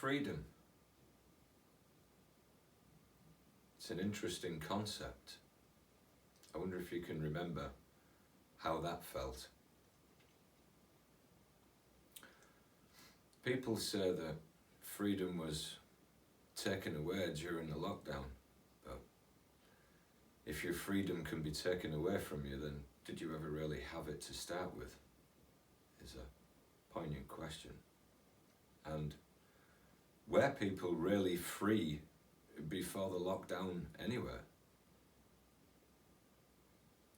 Freedom. It's an interesting concept. I wonder if you can remember how that felt. People say that freedom was taken away during the lockdown, but if your freedom can be taken away from you, then did you ever really have it to start with? Is a poignant question. And were people really free before the lockdown anywhere?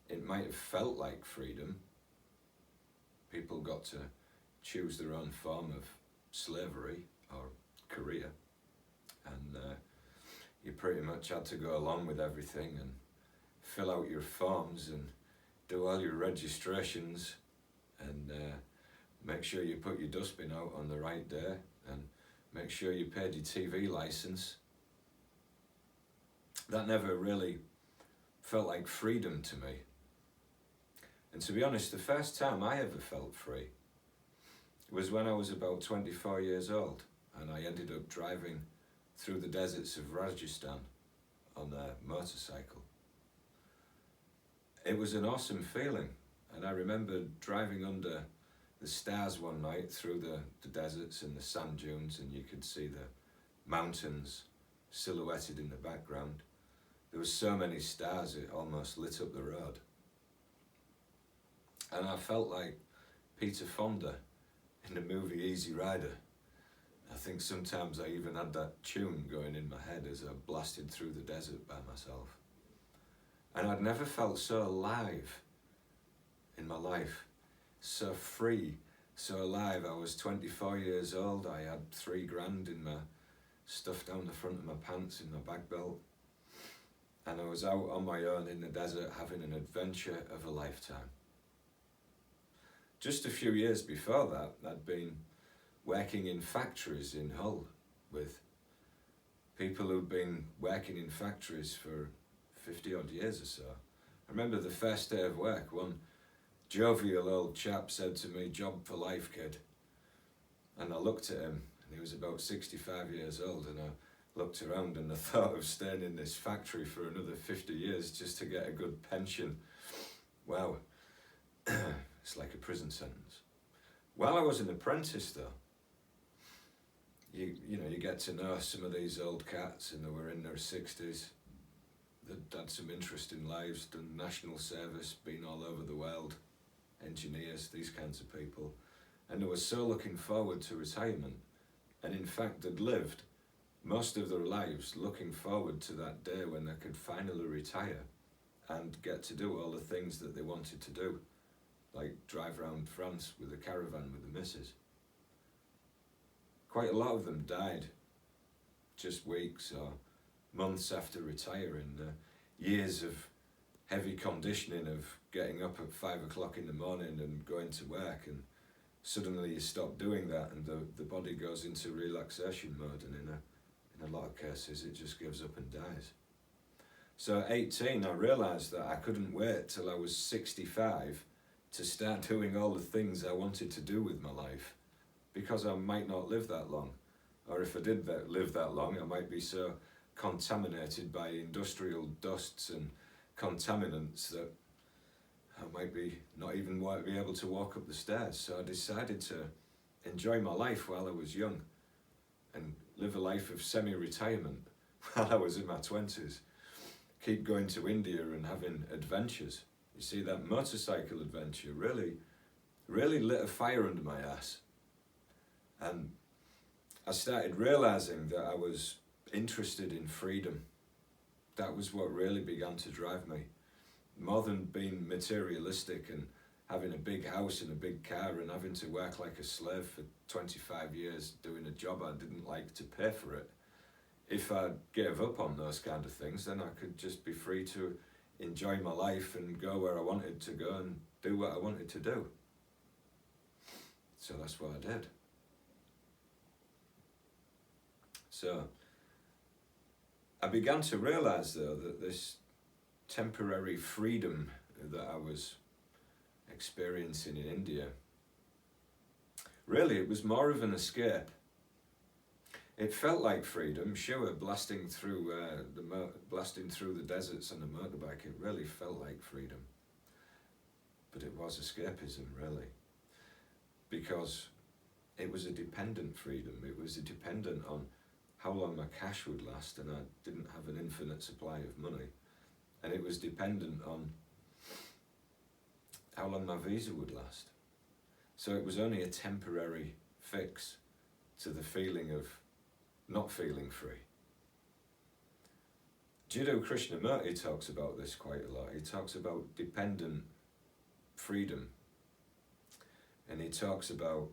It might have felt like freedom. People got to choose their own form of slavery or career, and you pretty much had to go along with everything and fill out your forms and do all your registrations and make sure you put your dustbin out on the right day and make sure you paid your TV license. That never really felt like freedom to me. And to be honest, the first time I ever felt free was when I was about 24 years old, and I ended up driving through the deserts of Rajasthan on a motorcycle. It was an awesome feeling, and I remember driving under the stars one night through the deserts and the sand dunes, and you could see the mountains silhouetted in the background. There were so many stars it almost lit up the road. And I felt like Peter Fonda in the movie Easy Rider. I think sometimes I even had that tune going in my head as I blasted through the desert by myself. And I'd never felt so alive in my life, so free, so alive. I was 24 years old, I had $3,000 in my stuff down the front of my pants in my bag belt, and I was out on my own in the desert having an adventure of a lifetime. Just a few years before that, I'd been working in factories in Hull with people who'd been working in factories for 50 odd years or so. I remember the first day of work, one jovial old chap said to me, "Job for life, kid." And I looked at him, and he was about 65 years old, and I looked around and I thought of staying in this factory for another 50 years just to get a good pension. Wow, it's like a prison sentence. While I was an apprentice though, you get to know some of these old cats, and they were in their 60s. They'd had some interesting lives, done national service, been all over the world, engineers, these kinds of people. And they were so looking forward to retirement. And in fact, they'd lived most of their lives looking forward to that day when they could finally retire and get to do all the things that they wanted to do, like drive around France with a caravan with the missus. Quite a lot of them died just weeks or months after retiring. Years of heavy conditioning, of getting up at 5 o'clock in the morning and going to work, and suddenly you stop doing that and the body goes into relaxation mode, and in a lot of cases it just gives up and dies. So at 18 I realised that I couldn't wait till I was 65 to start doing all the things I wanted to do with my life, because I might not live that long, or if I did live that long, I might be so contaminated by industrial dusts and contaminants that I might be not even be able to walk up the stairs. So I decided to enjoy my life while I was young and live a life of semi-retirement while I was in my 20s. Keep going to India and having adventures. You see, that motorcycle adventure really lit a fire under my ass. And I started realising that I was interested in freedom. That was what really began to drive me. More than being materialistic and having a big house and a big car and having to work like a slave for 25 years doing a job I didn't like to pay for it. If I gave up on those kind of things, then I could just be free to enjoy my life and go where I wanted to go and do what I wanted to do. So that's what I did. So I began to realise though that this temporary freedom that I was experiencing in India, really it was more of an escape. it felt like freedom. Sure, blasting through the deserts on a motorbike, it really felt like freedom. But it was escapism, really, because it was a dependent freedom. It was dependent on how long my cash would last, and I didn't have an infinite supply of money. And it was dependent on how long my visa would last. So it was only a temporary fix to the feeling of not feeling free. Jiddu Krishnamurti talks about this quite a lot. He talks about dependent freedom. And he talks about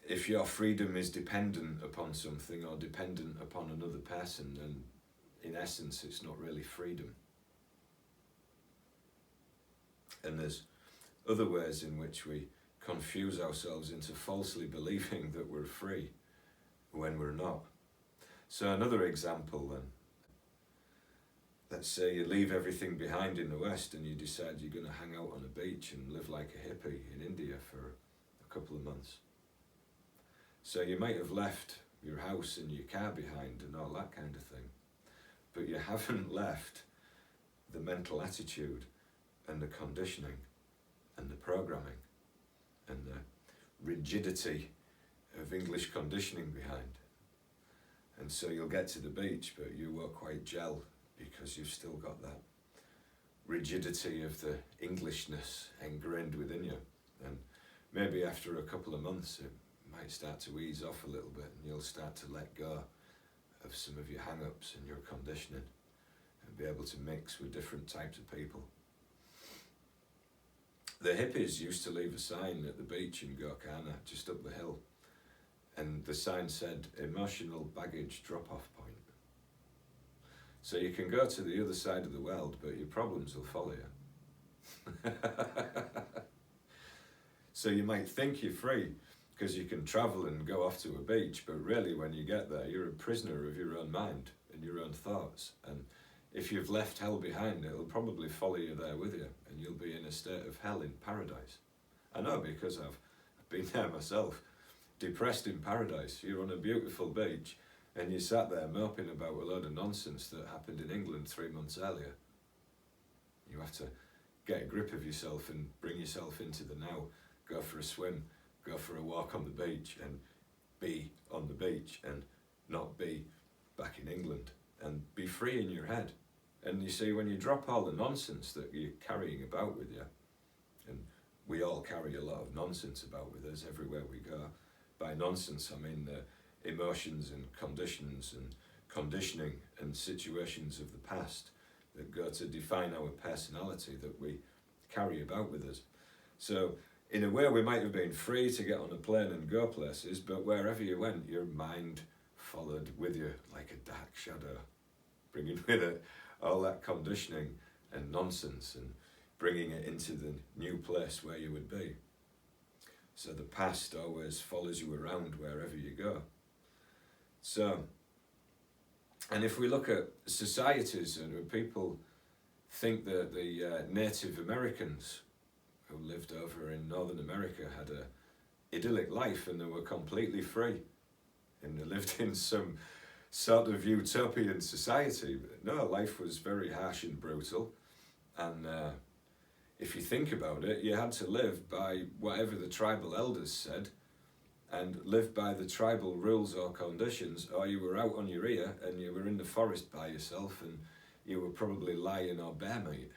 if your freedom is dependent upon something or dependent upon another person, then in essence it's not really freedom. And there's other ways in which we confuse ourselves into falsely believing that we're free when we're not. So another example then, let's say you leave everything behind in the West and you decide you're going to hang out on a beach and live like a hippie in India for a couple of months. So you might have left your house and your car behind and all that kind of thing, but you haven't left the mental attitude and the conditioning and the programming and the rigidity of English conditioning behind. And so you'll get to the beach, but you won't quite gel because you've still got that rigidity of the Englishness ingrained within you. And maybe after a couple of months it might start to ease off a little bit and you'll start to let go of some of your hang-ups and your conditioning and be able to mix with different types of people. The hippies used to leave a sign at the beach in Gorkana, just up the hill, and the sign said, emotional baggage drop-off point. So you can go to the other side of the world, but your problems will follow you. So you might think you're free because you can travel and go off to a beach, but really when you get there, you're a prisoner of your own mind and your own thoughts. And if you've left hell behind, it'll probably follow you there with you, and you'll be in a state of hell in paradise. I know because I've been there myself. Depressed in paradise. You're on a beautiful beach and you sat there moping about a load of nonsense that happened in England 3 months earlier. You have to get a grip of yourself and bring yourself into the now. Go for a swim, go for a walk on the beach and be on the beach and not be back in England, and be free in your head. And you see, when you drop all the nonsense that you're carrying about with you, and we all carry a lot of nonsense about with us everywhere we go. By nonsense, I mean emotions and conditions and conditioning and situations of the past that go to define our personality that we carry about with us. So in a way we might have been free to get on a plane and go places, but wherever you went, your mind followed with you like a dark shadow, bringing with it all that conditioning and nonsense and bringing it into the new place where you would be. So the past always follows you around wherever you go. So, and if we look at societies, and people think that the Native Americans who lived over in Northern America had a idyllic life and they were completely free and they lived in some sort of utopian society. But no, life was very harsh and brutal, and if you think about it, you had to live by whatever the tribal elders said and live by the tribal rules or conditions, or you were out on your ear and you were in the forest by yourself and you were probably lion or bear meat.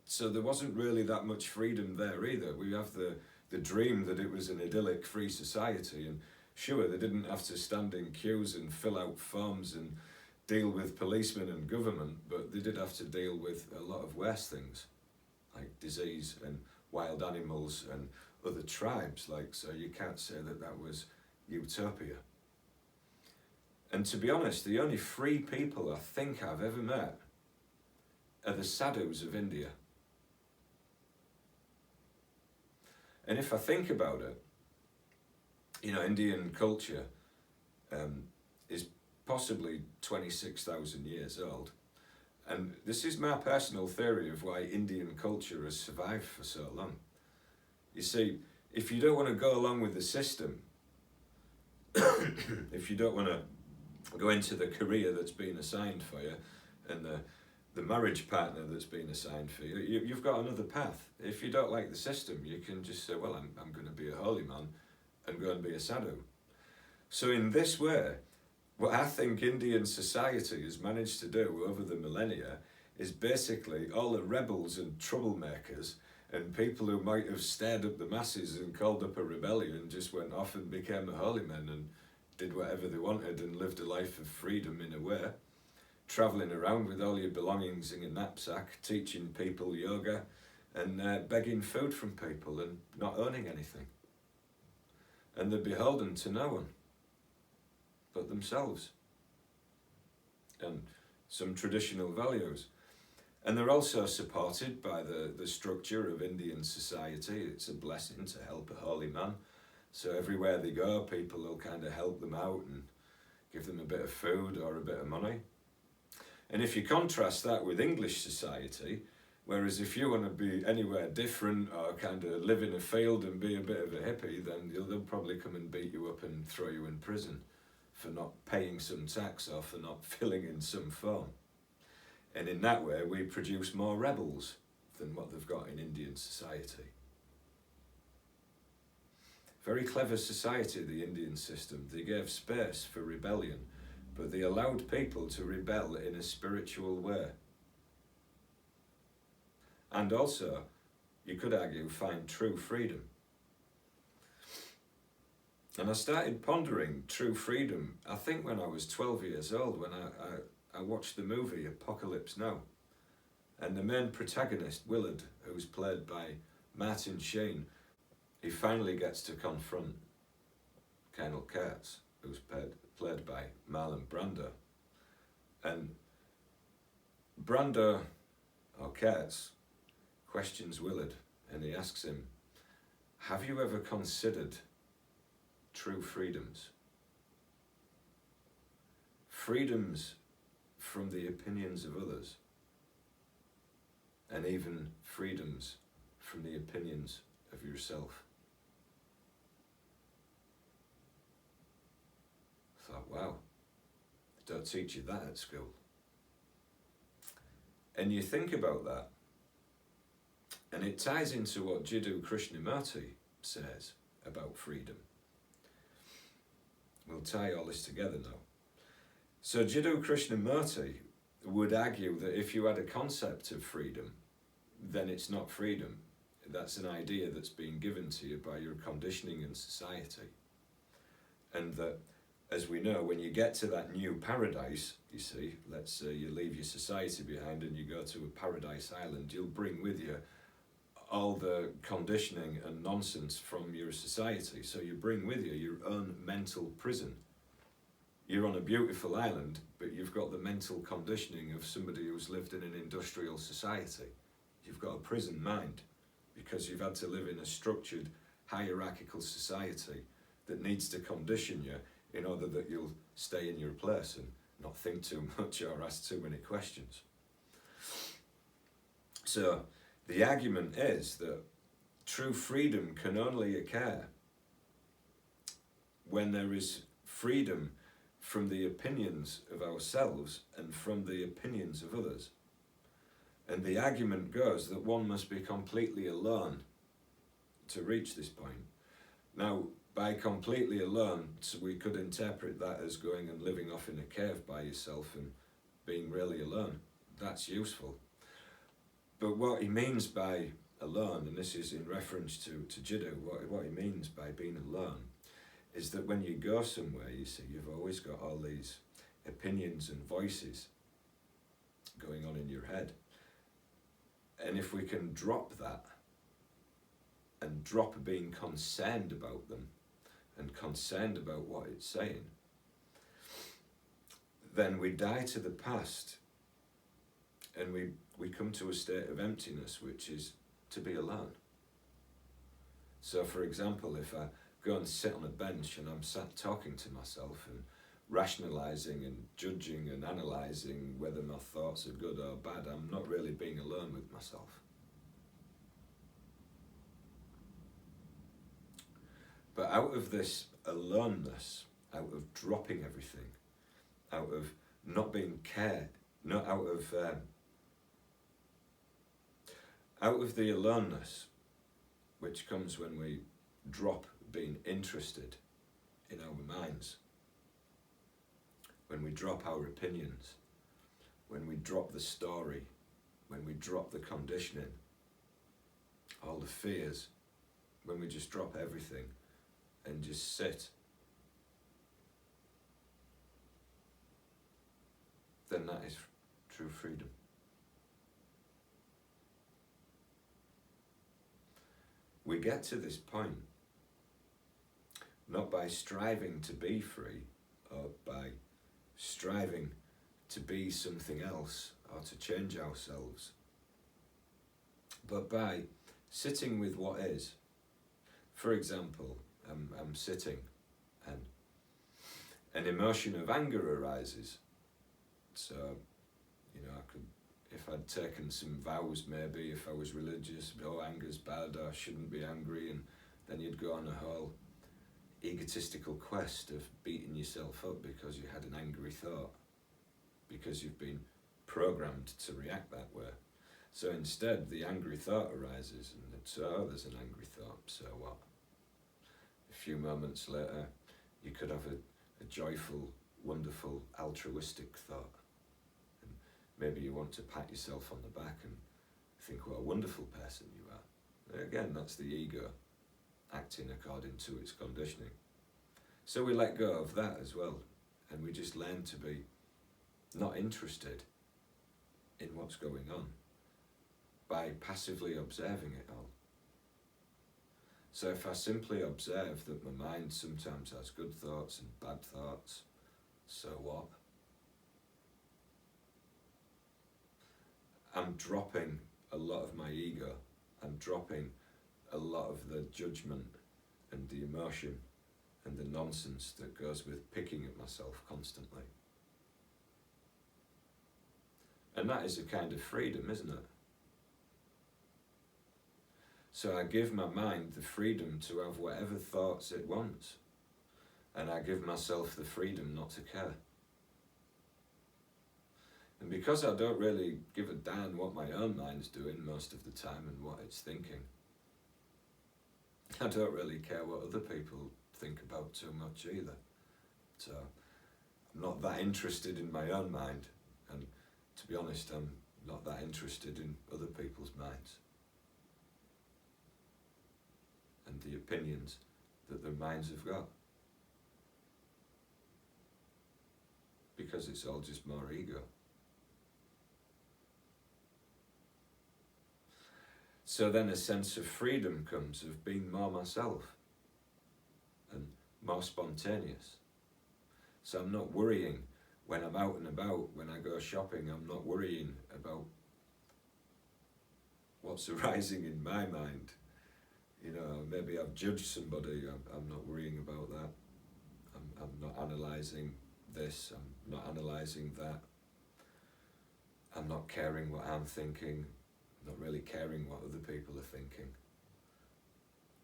So there wasn't really that much freedom there either. We have the dream that it was an idyllic free society, and sure, they didn't have to stand in queues and fill out forms and deal with policemen and government, but they did have to deal with a lot of worse things, like disease and wild animals and other tribes. So you can't say that was utopia. And to be honest, the only free people I think I've ever met are the sadhus of India. And if I think about it, Indian culture is possibly 26,000 years old. And this is my personal theory of why Indian culture has survived for so long. You see, if you don't want to go along with the system, if you don't want to go into the career that's been assigned for you and the marriage partner that's been assigned for you, you've got another path. If you don't like the system, you can just say, well, I'm going to be a holy man and go and be a sadhu. So in this way, what I think Indian society has managed to do over the millennia is basically all the rebels and troublemakers and people who might have stirred up the masses and called up a rebellion just went off and became a holy men and did whatever they wanted and lived a life of freedom in a way, travelling around with all your belongings in a knapsack, teaching people yoga and begging food from people and not owning anything. And they're beholden to no one but themselves and some traditional values. And they're also supported by the structure of Indian society. It's a blessing to help a holy man. So everywhere they go, people will kind of help them out and give them a bit of food or a bit of money. And if you contrast that with English society, whereas if you want to be anywhere different or kind of live in a field and be a bit of a hippie, then they'll probably come and beat you up and throw you in prison for not paying some tax or for not filling in some form. And in that way, we produce more rebels than what they've got in Indian society. Very clever society, the Indian system. They gave space for rebellion, but they allowed people to rebel in a spiritual way. And also, you could argue, find true freedom. And I started pondering true freedom, I think when I was 12 years old, when I watched the movie Apocalypse Now. And the main protagonist, Willard, who's played by Martin Sheen, he finally gets to confront Colonel Kurtz, who's played by Marlon Brando. And Brando, or Kurtz, questions Willard and he asks him, have you ever considered true freedoms? Freedoms from the opinions of others, and even freedoms from the opinions of yourself. I thought, wow, they don't teach you that at school. And you think about that, and it ties into what Jiddu Krishnamurti says about freedom. We'll tie all this together now. So Jiddu Krishnamurti would argue that if you had a concept of freedom, then it's not freedom. That's an idea that's been given to you by your conditioning in society. And that, as we know, when you get to that new paradise, you see, let's say you leave your society behind and you go to a paradise island, you'll bring with you all the conditioning and nonsense from your society. So you bring with you your own mental prison. You're on a beautiful island, but you've got the mental conditioning of somebody who's lived in an industrial society. You've got a prison mind because you've had to live in a structured, hierarchical society that needs to condition you in order that you'll stay in your place and not think too much or ask too many questions. So the argument is that true freedom can only occur when there is freedom from the opinions of ourselves and from the opinions of others. And the argument goes that one must be completely alone to reach this point. Now, by completely alone, so we could interpret that as going and living off in a cave by yourself and being really alone. That's useful. But what he means by alone, and this is in reference to Jiddu, what he means by being alone is that when you go somewhere, you see, you've always got all these opinions and voices going on in your head. And if we can drop that and drop being concerned about them and concerned about what it's saying, then we die to the past and we come to a state of emptiness, which is to be alone. So for example, if I go and sit on a bench and I'm sat talking to myself and rationalising and judging and analysing whether my thoughts are good or bad, I'm not really being alone with myself. But out of this aloneness, out of dropping everything, out of not being cared, not out of the aloneness which comes when we drop being interested in our minds, when we drop our opinions, when we drop the story, when we drop the conditioning, all the fears, when we just drop everything and just sit, then that is true freedom. We get to this point not by striving to be free or by striving to be something else or to change ourselves, but by sitting with what is. For example, I'm sitting and an emotion of anger arises. So, I could, if I'd taken some vows, maybe if I was religious, anger's bad, I shouldn't be angry, and then you'd go on a whole egotistical quest of beating yourself up because you had an angry thought, because you've been programmed to react that way. So instead, the angry thought arises, and it's, there's an angry thought, so what? A few moments later, you could have a joyful, wonderful, altruistic thought. And maybe you want to pat yourself on the back and think what a wonderful person you are. Again, that's the ego acting according to its conditioning. So we let go of that as well, and we just learn to be not interested in what's going on by passively observing it all. So if I simply observe that my mind sometimes has good thoughts and bad thoughts, so what? I'm dropping a lot of my ego. I'm dropping a lot of the judgment and the emotion and the nonsense that goes with picking at myself constantly. And that is a kind of freedom, isn't it? So I give my mind the freedom to have whatever thoughts it wants. And I give myself the freedom not to care. And because I don't really give a damn what my own mind's doing most of the time and what it's thinking, I don't really care what other people think about too much either. So I'm not that interested in my own mind, and to be honest, I'm not that interested in other people's minds and the opinions that their minds have got, because it's all just more ego. So then a sense of freedom comes of being more myself and more spontaneous. So I'm not worrying when I'm out and about, when I go shopping, I'm not worrying about what's arising in my mind. Maybe I've judged somebody, I'm not worrying about that. I'm not analysing this, I'm not analysing that. I'm not caring what I'm thinking, not really caring what other people are thinking.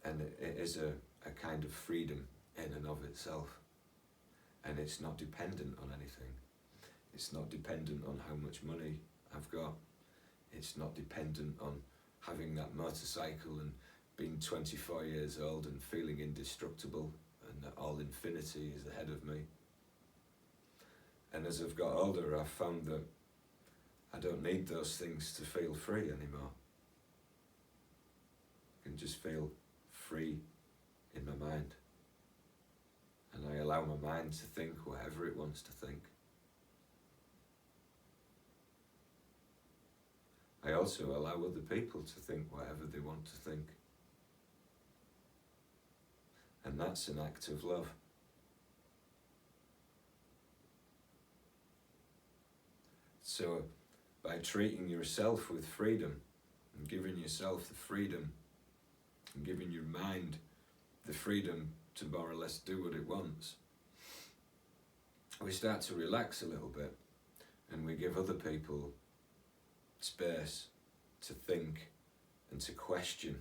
And it is a kind of freedom in and of itself. And it's not dependent on anything. It's not dependent on how much money I've got. It's not dependent on having that motorcycle and being 24 years old and feeling indestructible and that all infinity is ahead of me. And as I've got older, I've found that I don't need those things to feel free anymore. I can just feel free in my mind. And I allow my mind to think whatever it wants to think. I also allow other people to think whatever they want to think. And that's an act of love. So by treating yourself with freedom and giving yourself the freedom and giving your mind the freedom to more or less do what it wants, we start to relax a little bit and we give other people space to think and to question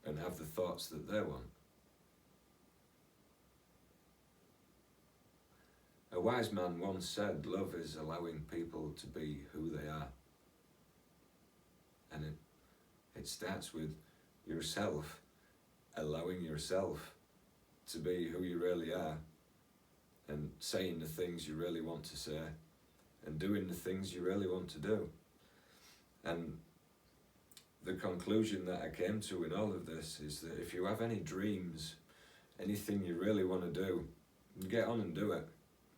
and have the thoughts that they want. wise man once said, love is allowing people to be who they are. And it starts with yourself, allowing yourself to be who you really are, and saying the things you really want to say, and doing the things you really want to do. And the conclusion that I came to in all of this is that if you have any dreams, anything you really want to do, get on and do it.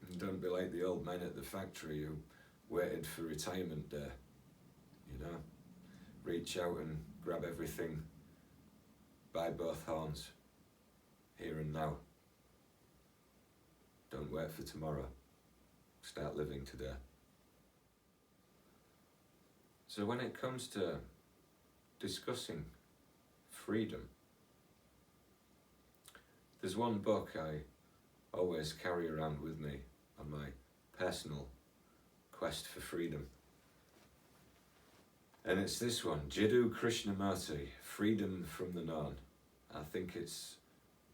And don't be like the old men at the factory who waited for retirement day. You know, reach out and grab everything by both horns, here and now. Don't wait for tomorrow. Start living today. So when it comes to discussing freedom, there's one book I always carry around with me on my personal quest for freedom. And it's this one, Jiddu Krishnamurti, Freedom from the Known. I think it's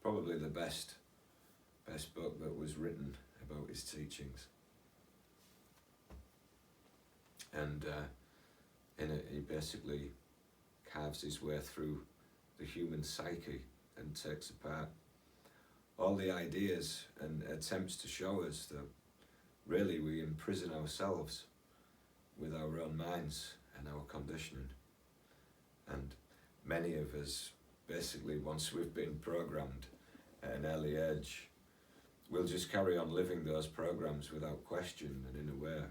probably the best book that was written about his teachings. And in it he basically carves his way through the human psyche and takes apart all the ideas and attempts to show us that really we imprison ourselves with our own minds and our conditioning. And many of us, basically, once we've been programmed at an early age, we'll just carry on living those programs without question, and in a way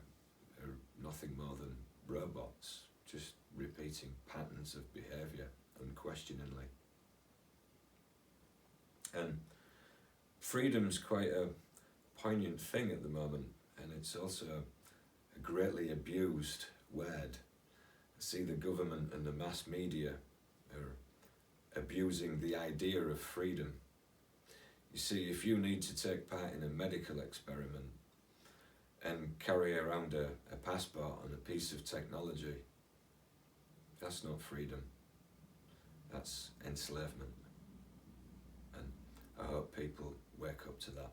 are nothing more than robots, just repeating patterns of behaviour unquestioningly. And freedom's quite a poignant thing at the moment, and it's also a greatly abused word. I see the government and the mass media are abusing the idea of freedom. You see, if you need to take part in a medical experiment and carry around a passport and a piece of technology, that's not freedom. That's enslavement. And I hope people wake up to that.